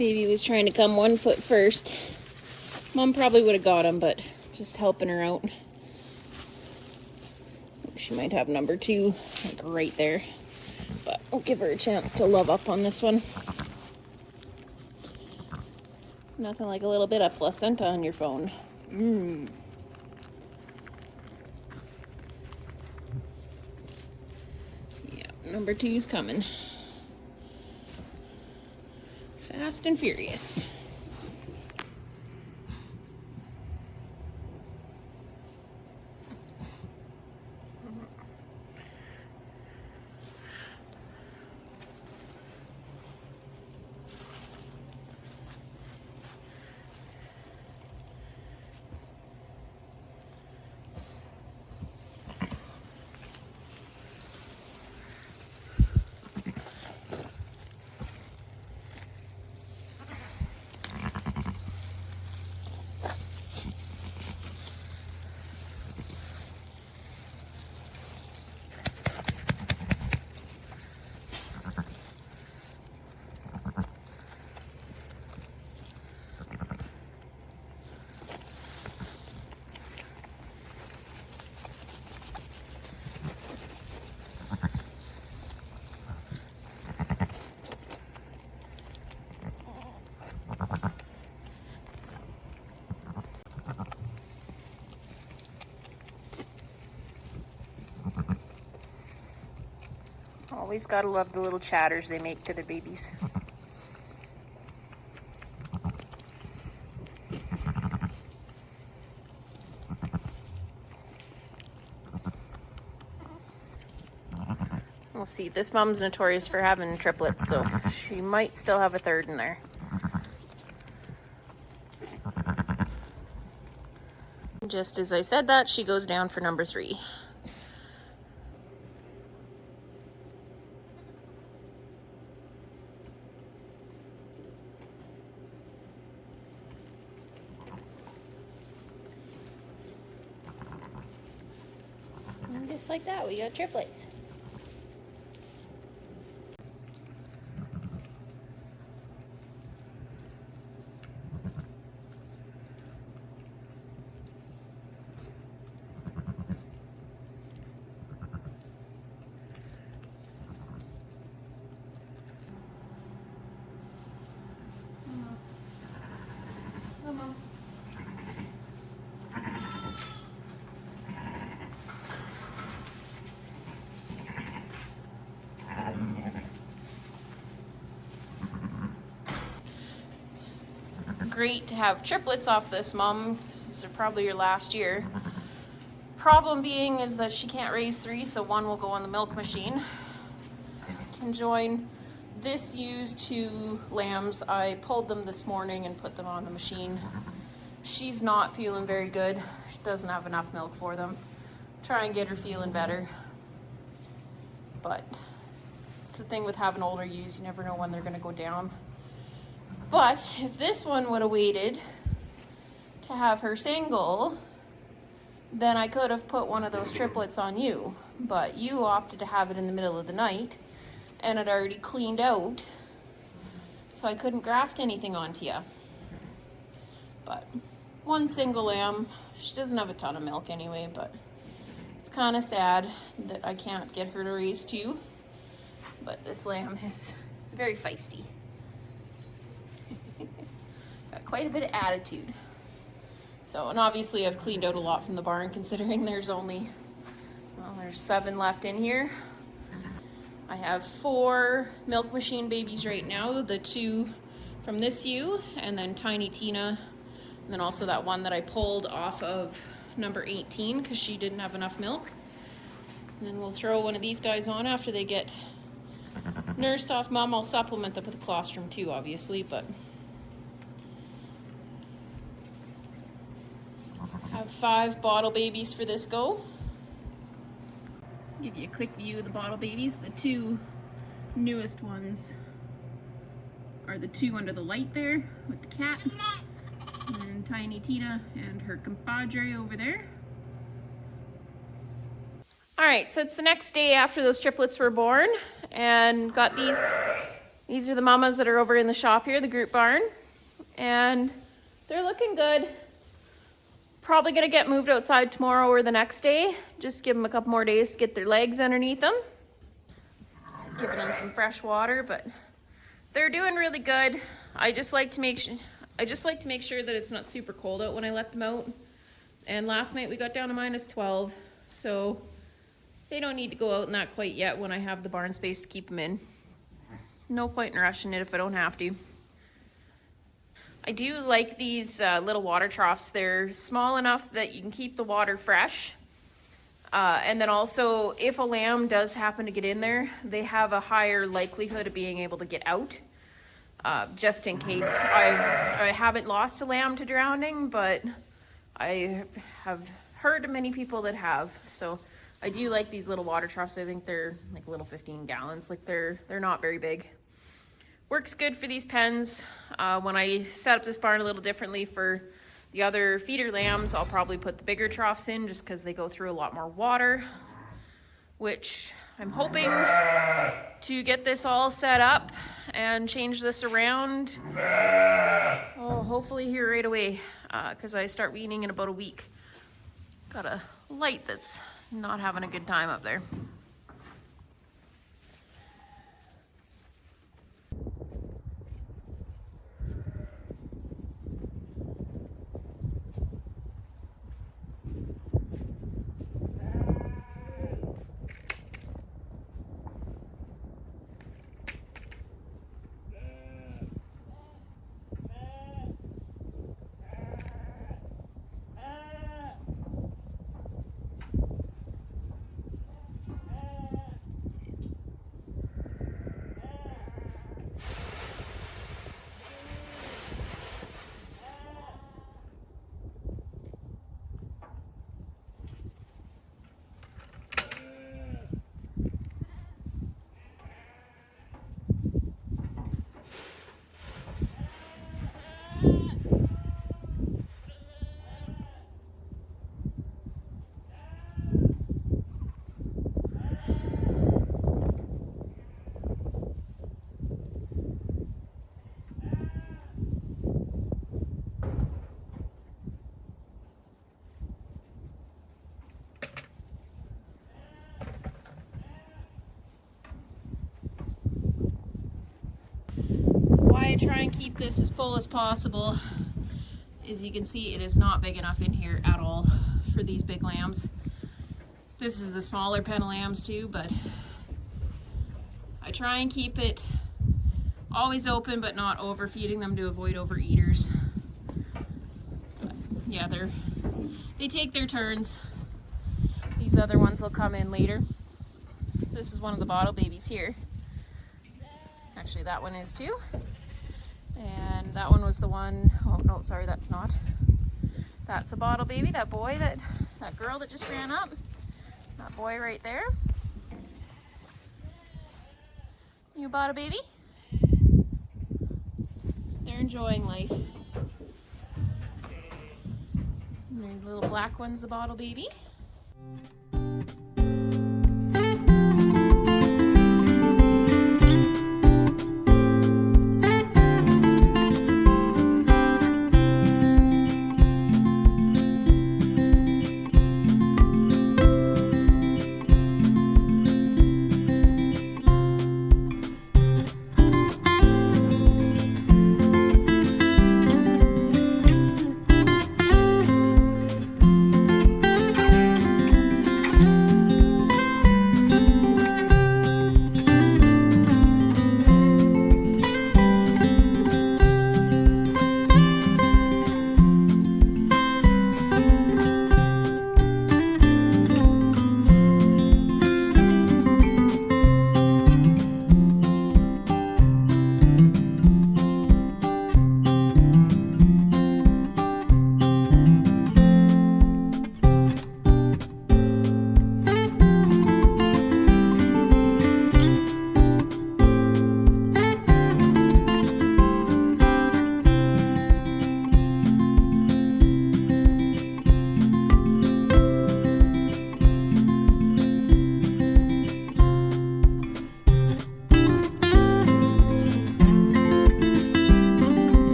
Baby was trying to come 1 foot first. Mom probably would have got him, but just helping her out. She might have number 2, like right there. But we'll give her a chance to love up on this one. Nothing like a little bit of placenta on your phone. Yeah, number 2's coming. Fast and furious. Always gotta love the little chatters they make to their babies. We'll see. This mom's notorious for having triplets, so she might still have a third in there. Just as I said that, she goes down for number 3. And just like that, we got triplets. Great to have triplets off this, Mom. This is probably your last year. Problem being is that she can't raise 3, so 1 will go on the milk machine. Can join this used 2 lambs. I pulled them this morning and put them on the machine. She's not feeling very good. She doesn't have enough milk for them. Try and get her feeling better. But it's the thing with having older ewes, you never know when they're going to go down. But if this one would have waited to have her single, then I could have put one of those triplets on you. But you opted to have it in the middle of the night, and it already cleaned out, so I couldn't graft anything onto you. But 1 single lamb, she doesn't have a ton of milk anyway, but it's kind of sad that I can't get her to raise 2. But this lamb is very feisty. Got quite a bit of attitude. So, and obviously I've cleaned out a lot from the barn, considering there's only, well, there's 7 left in here. I have 4 milk machine babies right now, the 2 from this ewe, and then Tiny Tina, and then also that one that I pulled off of number 18 because she didn't have enough milk. And then we'll throw one of these guys on after they get nursed off Mom. I'll supplement them with colostrum too, obviously, but have 5 bottle babies for this go. Give you a quick view of the bottle babies. The 2 newest ones are the 2 under the light there with the cat, and Tiny Tina and her compadre over there. All right, so it's the next day after those triplets were born, and got these These are the mamas that are over in the shop here, the group barn, and they're looking good. Probably gonna get moved outside tomorrow or the next day. Just give them a couple more days to get their legs underneath them. Just giving them some fresh water, but they're doing really good. I just like to make sure that it's not super cold out when I let them out. And last night we got down to -12, so they don't need to go out in that quite yet when I have the barn space to keep them in. No point in rushing it if I don't have to. I do like these little water troughs. They're small enough that you can keep the water fresh. And then also, if a lamb does happen to get in there, they have a higher likelihood of being able to get out. Just in case. I haven't lost a lamb to drowning, but I have heard of many people that have. So I do like these little water troughs. I think they're like little 15 gallons. Like they're not very big. Works good for these pens. When I set up this barn a little differently for the other feeder lambs, I'll probably put the bigger troughs in just because they go through a lot more water, which I'm hoping to get this all set up and change this around. Oh, hopefully here right away, because I start weaning in about a week. Got a light that's not having a good time up there. I try and keep this as full as possible. As you can see, it is not big enough in here at all for these big lambs. This is the smaller pen of lambs too, but I try and keep it always open but not overfeeding them to avoid overeaters. But yeah, they take their turns. These other ones will come in later. So this is one of the bottle babies here. Actually, that one is too. And that one was the one, oh no, sorry, that's not. That's a bottle baby, that boy, that girl that just ran up. That boy right there. You bottle baby? They're enjoying life. And the little black one's a bottle baby.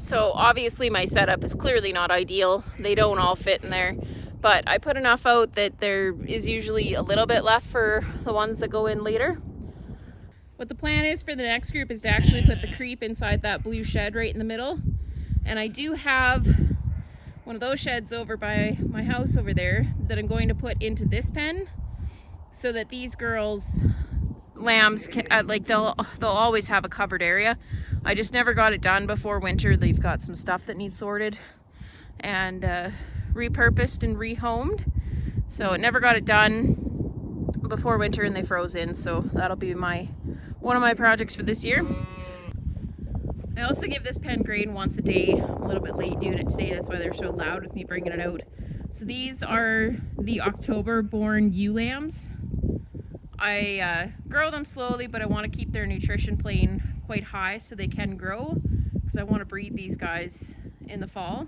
So obviously my setup is clearly not ideal. They don't all fit in there, but I put enough out that there is usually a little bit left for the ones that go in later. What the plan is for the next group is to actually put the creep inside that blue shed right in the middle. And I do have one of those sheds over by my house over there that I'm going to put into this pen, so that these girls, lambs, can, like they'll always have a covered area. I just never got it done before winter. They've got some stuff that needs sorted and repurposed and rehomed, so it never got it done before winter and they froze in. So that'll be one of my projects for this year. I also give this pen grain once a day. I'm a little bit late doing it today, that's why they're so loud with me bringing it out. So these are the October born ewe lambs. I grow them slowly, but I want to keep their nutrition plane quite high so they can grow, because I want to breed these guys in the fall.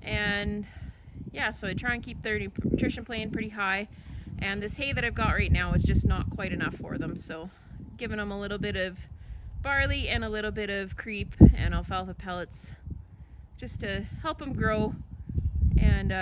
And yeah, so I try and keep their nutrition plane pretty high, and this hay that I've got right now is just not quite enough for them, so giving them a little bit of barley and a little bit of creep and alfalfa pellets just to help them grow and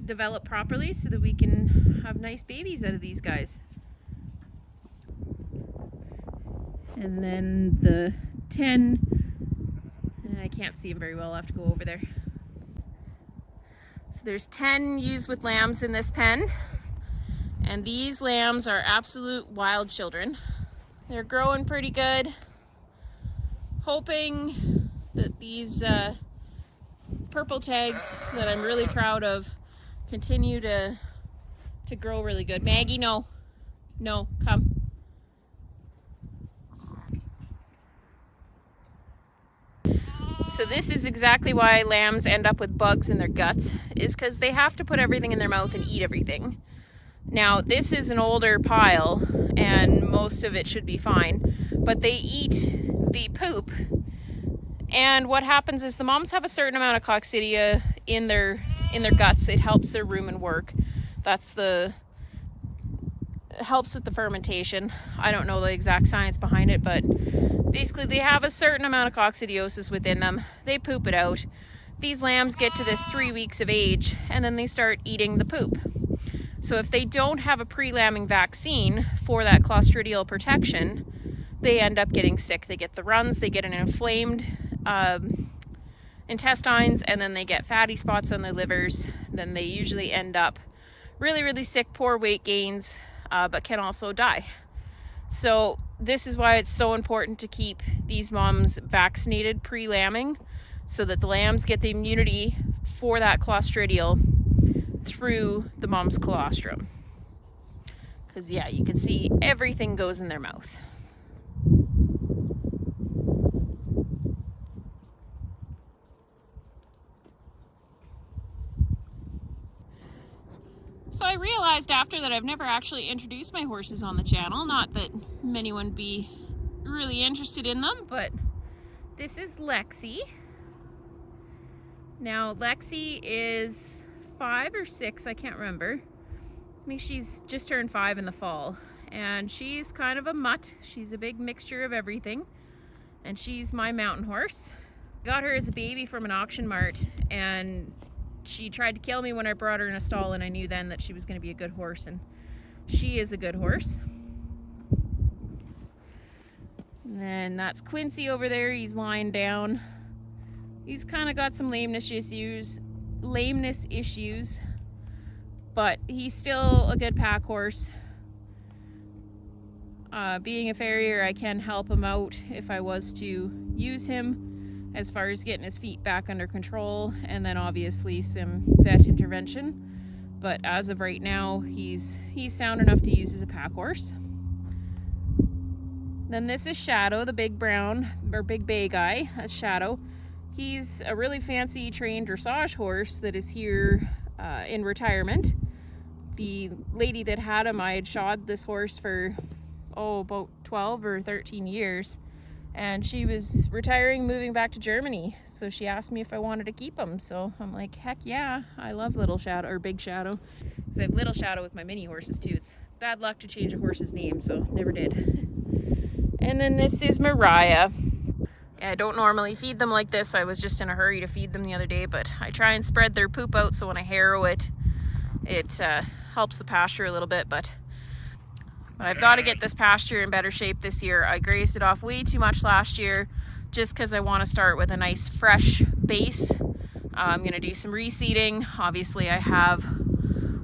develop properly so that we can have nice babies out of these guys. And then the 10, I can't see them very well, I'll have to go over there. So there's 10 ewes with lambs in this pen, and these lambs are absolute wild children. They're growing pretty good. Hoping that these purple tags that I'm really proud of continue to grow really good. Maggie, no, come. So this is exactly why lambs end up with bugs in their guts, is because they have to put everything in their mouth and eat everything. Now this is an older pile and most of it should be fine, but they eat the poop, and what happens is the moms have a certain amount of coccidia in their guts. It helps their rumen work. It helps with the fermentation. I don't know the exact science behind it, but basically they have a certain amount of coccidiosis within them. They poop it out. These lambs get to this 3 weeks of age and then they start eating the poop. So if they don't have a pre-lambing vaccine for that clostridial protection, they end up getting sick. They get the runs, they get an inflamed intestines, and then they get fatty spots on their livers. Then they usually end up really, really sick, poor weight gains, but can also die. So this is why it's so important to keep these moms vaccinated pre-lambing, so that the lambs get the immunity for that clostridial through the mom's colostrum. Because yeah, you can see everything goes in their mouth. So I realized after that I've never actually introduced my horses on the channel. Not that many would be really interested in them, but this is Lexi. Now Lexi is 5 or 6, I can't remember. I think she's just turned 5 in the fall. And she's kind of a mutt. She's a big mixture of everything. And she's my mountain horse. Got her as a baby from an auction mart, and she tried to kill me when I brought her in a stall, and I knew then that she was going to be a good horse, and she is a good horse. And then that's Quincy over there. He's lying down. He's kind of got some lameness issues, but he's still a good pack horse. Being a farrier, I can help him out if I was to use him, as far as getting his feet back under control, and then obviously some vet intervention. But as of right now, he's sound enough to use as a pack horse. Then this is Shadow, the big brown, or big bay guy. That's Shadow. He's a really fancy trained dressage horse that is here in retirement. The lady that had him, I had shod this horse for about 12 or 13 years. And she was retiring, moving back to Germany. So she asked me if I wanted to keep him. So I'm like, heck yeah, I love Little Shadow, or Big Shadow. Because I have Little Shadow with my mini horses too. It's bad luck to change a horse's name, so never did. And then this is Mariah. I don't normally feed them like this. I was just in a hurry to feed them the other day, but I try and spread their poop out so when I harrow it, it helps the pasture a little bit. But I've got to get this pasture in better shape this year. I grazed it off way too much last year just because I want to start with a nice fresh base. I'm going to do some reseeding. Obviously, I have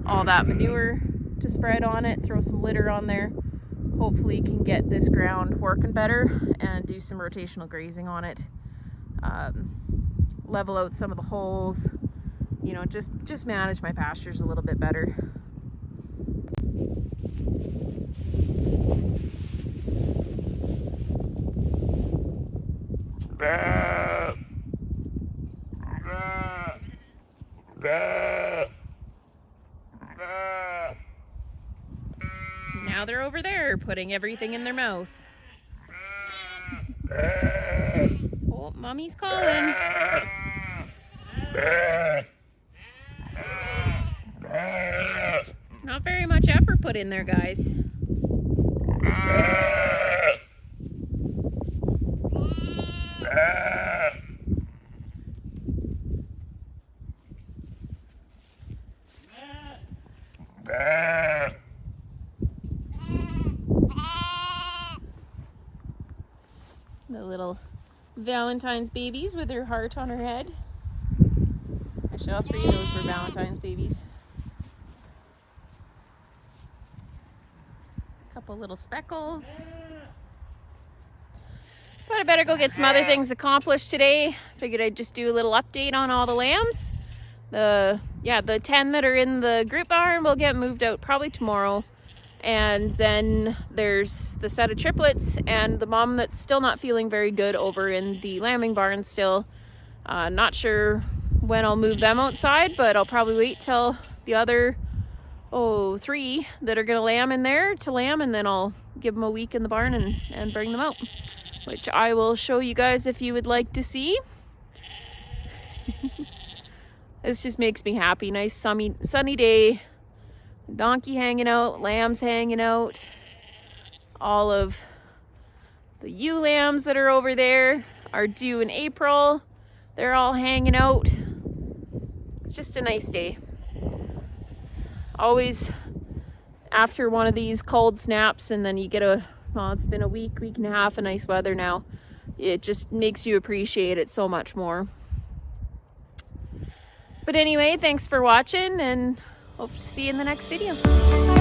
all that manure to spread on it, throw some litter on there. Hopefully can get this ground working better and do some rotational grazing on it. Level out some of the holes, you know, just manage my pastures a little bit better. Now they're over there putting everything in their mouth. Oh, mommy's calling. Not very much effort put in there, guys. The little Valentine's babies with her heart on her head. Actually, all three of those were Valentine's babies. A couple little speckles. But I better go get some other things accomplished today. Figured I'd just do a little update on all the lambs. The 10 that are in the group barn will get moved out probably tomorrow. And then there's the set of triplets and the mom that's still not feeling very good over in the lambing barn still. Not sure when I'll move them outside, but I'll probably wait till the other 3 that are gonna lamb in there to lamb, and then I'll give them a week in the barn and bring them out, which I will show you guys if you would like to see. This just makes me happy. Nice sunny day. Donkey hanging out, lambs hanging out. All of the ewe lambs that are over there are due in April. They're all hanging out. It's just a nice day. It's always after one of these cold snaps, and then you get it's been a week and a half of nice weather now. It just makes you appreciate it so much more. But anyway, thanks for watching, and hope to see you in the next video. Bye.